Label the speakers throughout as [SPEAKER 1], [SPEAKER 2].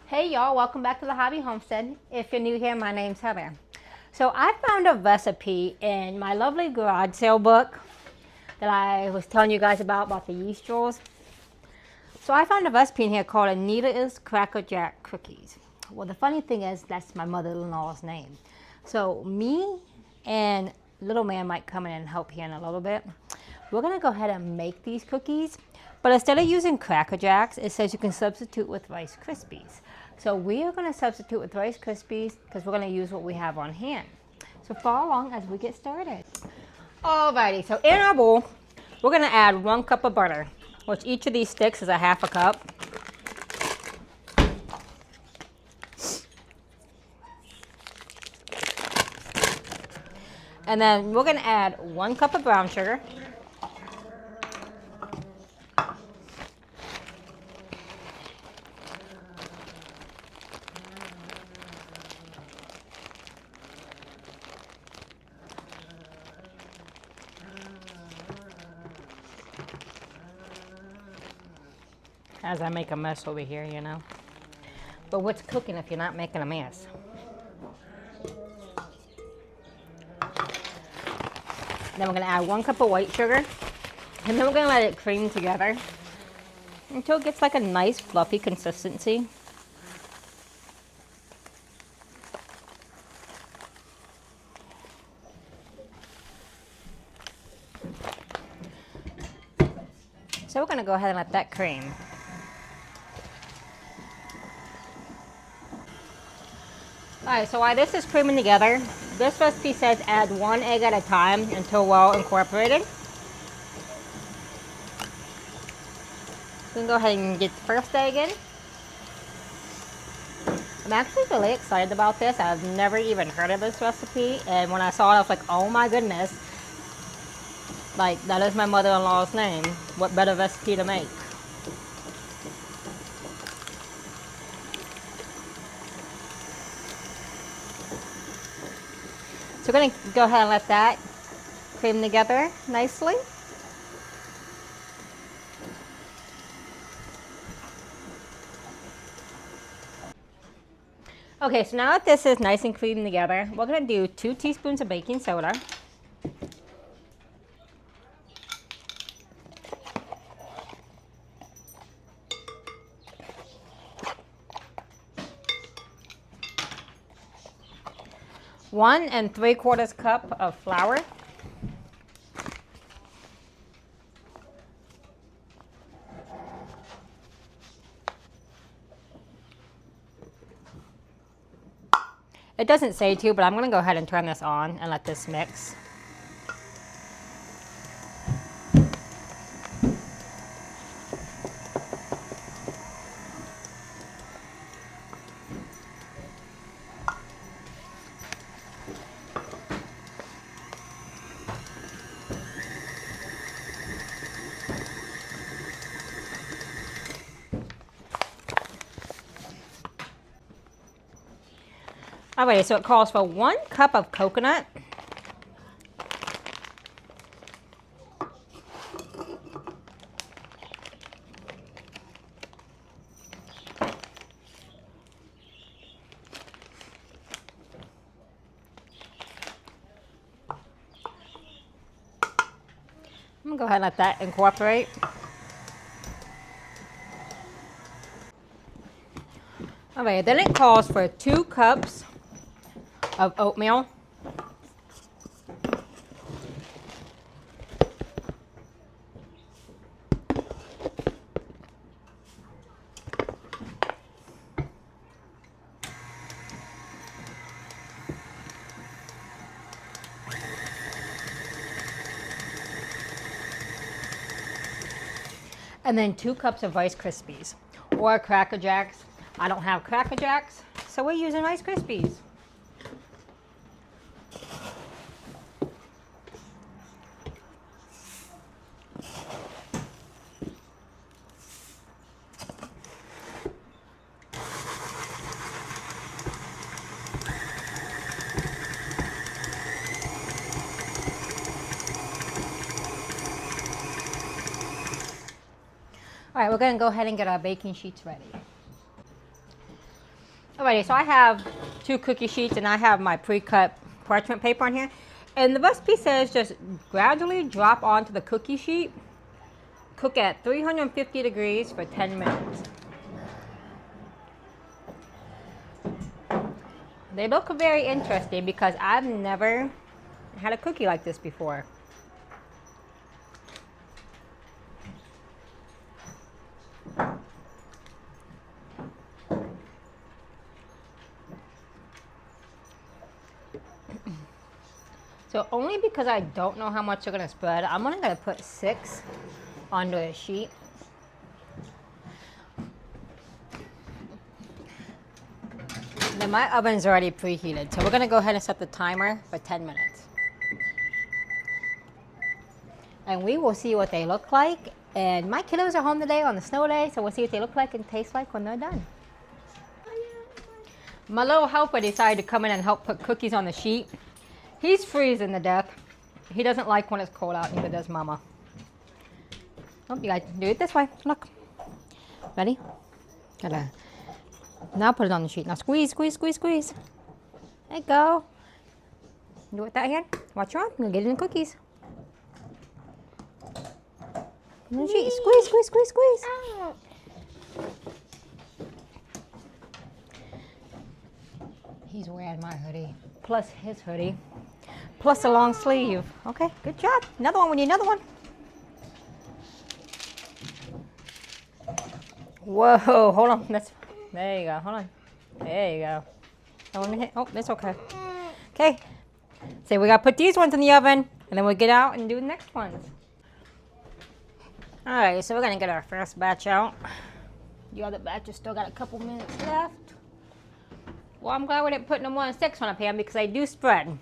[SPEAKER 1] Hey y'all, welcome back to the Hobby Homestead. If you're new here, my name's Heather. So I found a recipe in my lovely garage sale book that I was telling you guys about the yeast rolls. So I found a recipe in here called Anita's Cracker Jack Cookies. Well, the funny thing is that's my mother-in-law's name. So me and little man might come in and help here in a little bit. We're gonna go ahead and make these cookies, but instead of using Cracker Jacks, it says you can substitute with Rice Krispies. So we are gonna substitute with Rice Krispies because we're gonna use what we have on hand. So follow along as we get started. Alrighty, so in our bowl, we're gonna add 1 cup of butter, which each of these sticks is a half a cup. And then we're gonna add 1 cup of brown sugar. As I make a mess over here, you know. But what's cooking if you're not making a mess? Then we're gonna add 1 cup of white sugar. And then we're gonna let it cream together until it gets like a nice fluffy consistency. So we're gonna go ahead and let that cream. Alright, so while this is creaming together, this recipe says add 1 egg at a time until well incorporated. So we can go ahead and get the first egg in. I'm actually really excited about this. I've never even heard of this recipe, and when I saw it, I was like, oh my goodness. Like, that is my mother-in-law's name. What better recipe to make? So we're going to go ahead and let that cream together nicely. Okay, so now that this is nice and creamed together, we're going to do 2 teaspoons of baking soda. One and 3/4 cup of flour. It doesn't say to, but I'm going to go ahead and turn this on and let this mix. Alrighty, so it calls for 1 cup of coconut. I'm gonna go ahead and let that incorporate. Alright, then it calls for 2 cups of oatmeal. And then 2 cups of Rice Krispies or Cracker Jacks. I don't have Cracker Jacks, so we're using Rice Krispies. All right, we're gonna go ahead and get our baking sheets ready. Alrighty, so I have 2 cookie sheets and I have my pre-cut parchment paper on here. And the recipe says just gradually drop onto the cookie sheet. Cook at 350 degrees for 10 minutes. They look very interesting because I've never had a cookie like this before. So only because I don't know how much they're gonna spread, I'm only gonna put 6 onto a sheet. Then my oven's already preheated, so we're gonna go ahead and set the timer for 10 minutes. And we will see what they look like. And my kiddos are home today on the snow day, so we'll see what they look like and taste like when they're done. My little helper decided to come in and help put cookies on the sheet. He's freezing to death. He doesn't like when it's cold out, neither does Mama. Oh, you guys do it this way. Look. Ready? Gotta. Now put it on the sheet. Now squeeze, squeeze, squeeze, squeeze. There you go. Do it with that hand. Watch your arm. You'll get it in the cookies. On the sheet. Squeeze, squeeze, squeeze, squeeze. He's wearing my hoodie. Plus his hoodie. Plus a long sleeve. Okay, good job. Another one. We need another one. Whoa, hold on. There you go. Hold on. There you go. Oh, that's okay. Okay. So we got to put these ones in the oven, and then we'll get out and do the next ones. All right, so we're going to get our first batch out. The other batch has still got a couple minutes left. Well, I'm glad we didn't put no more than 6 on a pan because they do spread.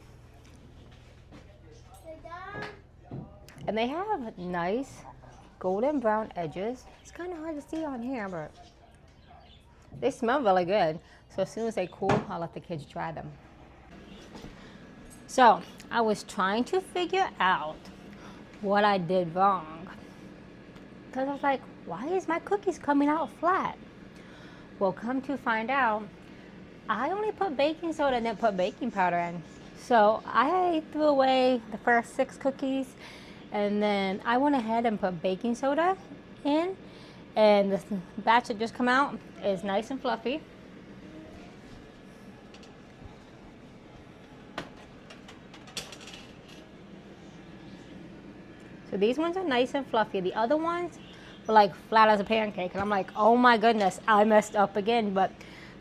[SPEAKER 1] And they have nice golden brown edges. It's kind of hard to see on here, but they smell really good. So as soon as they cool, I'll let the kids try them. So I was trying to figure out what I did wrong. Because I was like, why is my cookies coming out flat? Well, come to find out, I only put baking soda and then put baking powder in. So I threw away the first 6 cookies and then I went ahead and put baking soda in, and the batch that just come out is nice and fluffy. So these ones are nice and fluffy. The other ones were like flat as a pancake, and I'm like, oh my goodness, I messed up again. But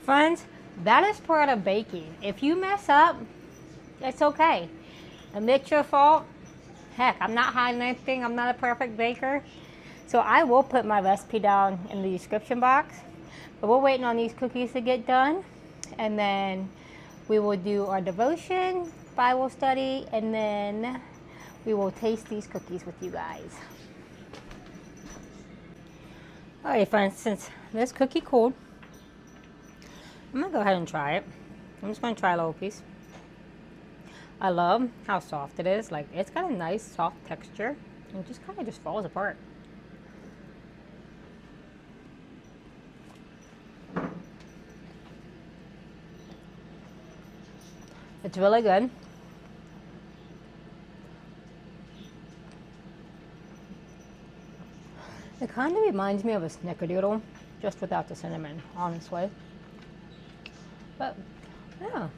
[SPEAKER 1] friends, that is part of baking. If you mess up, it's okay. Admit your fault. Heck, I'm not hiding anything. I'm not a perfect baker. So I will put my recipe down in the description box. But we're waiting on these cookies to get done. And then we will do our devotion, Bible study, and then we will taste these cookies with you guys. Alright friends, since this cookie cooled, I'm going to go ahead and try it. I'm just going to try a little piece. I love how soft it is. Like, it's got a nice soft texture. And it just kind of just falls apart. It's really good. It kind of reminds me of a snickerdoodle, just without the cinnamon, honestly. But, yeah.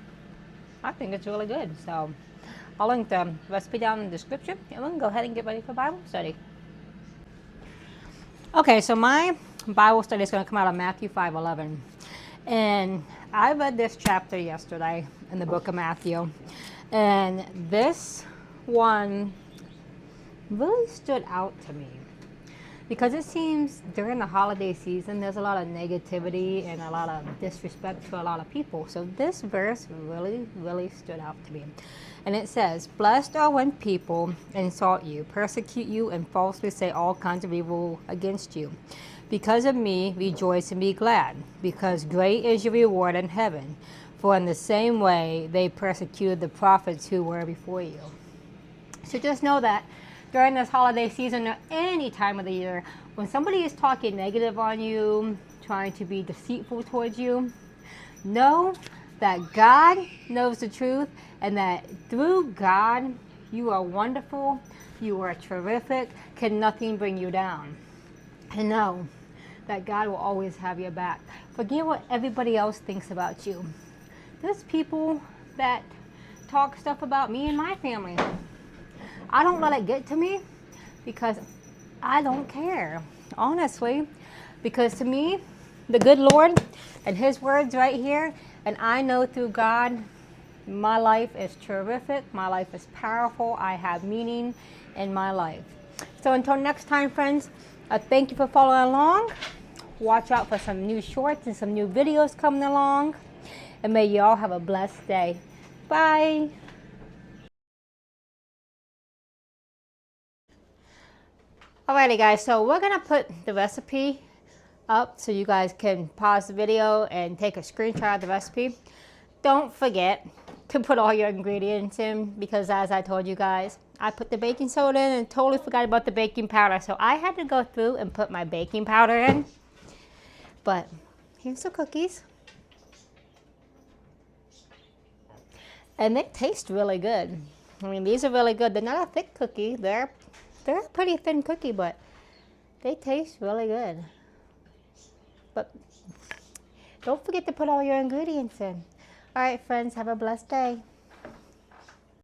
[SPEAKER 1] I think it's really good. So I'll link the recipe down in the description, and we can go ahead and get ready for Bible study. Okay, so my Bible study is going to come out of Matthew 5:11. And I read this chapter yesterday in the book of Matthew. And this one really stood out to me. Because it seems during the holiday season, there's a lot of negativity and a lot of disrespect to a lot of people. So this verse really, really stood out to me. And it says, "Blessed are when people insult you, persecute you, and falsely say all kinds of evil against you. Because of me, rejoice and be glad, because great is your reward in heaven. For in the same way they persecuted the prophets who were before you." So just know that during this holiday season or any time of the year, when somebody is talking negative on you, trying to be deceitful towards you, Know that God knows the truth and that through God, you are wonderful, you are terrific, can nothing bring you down. And know that God will always have your back. Forget what everybody else thinks about you. There's people that talk stuff about me and my family. I don't let it get to me because I don't care, honestly. Because to me, the good Lord and His words right here, and I know through God, my life is terrific, my life is powerful, I have meaning in my life. So until next time, friends, thank you for following along. Watch out for some new shorts and some new videos coming along. And may you all have a blessed day. Bye. Alrighty guys, so we're gonna put the recipe up so you guys can pause the video and take a screenshot of the recipe. Don't forget to put all your ingredients in because as I told you guys, I put the baking soda in and totally forgot about the baking powder. So I had to go through and put my baking powder in. But here's the cookies. And they taste really good. I mean, these are really good. They're not a thick cookie. They're a pretty thin cookie, but they taste really good. But don't forget to put all your ingredients in. All right, friends, have a blessed day.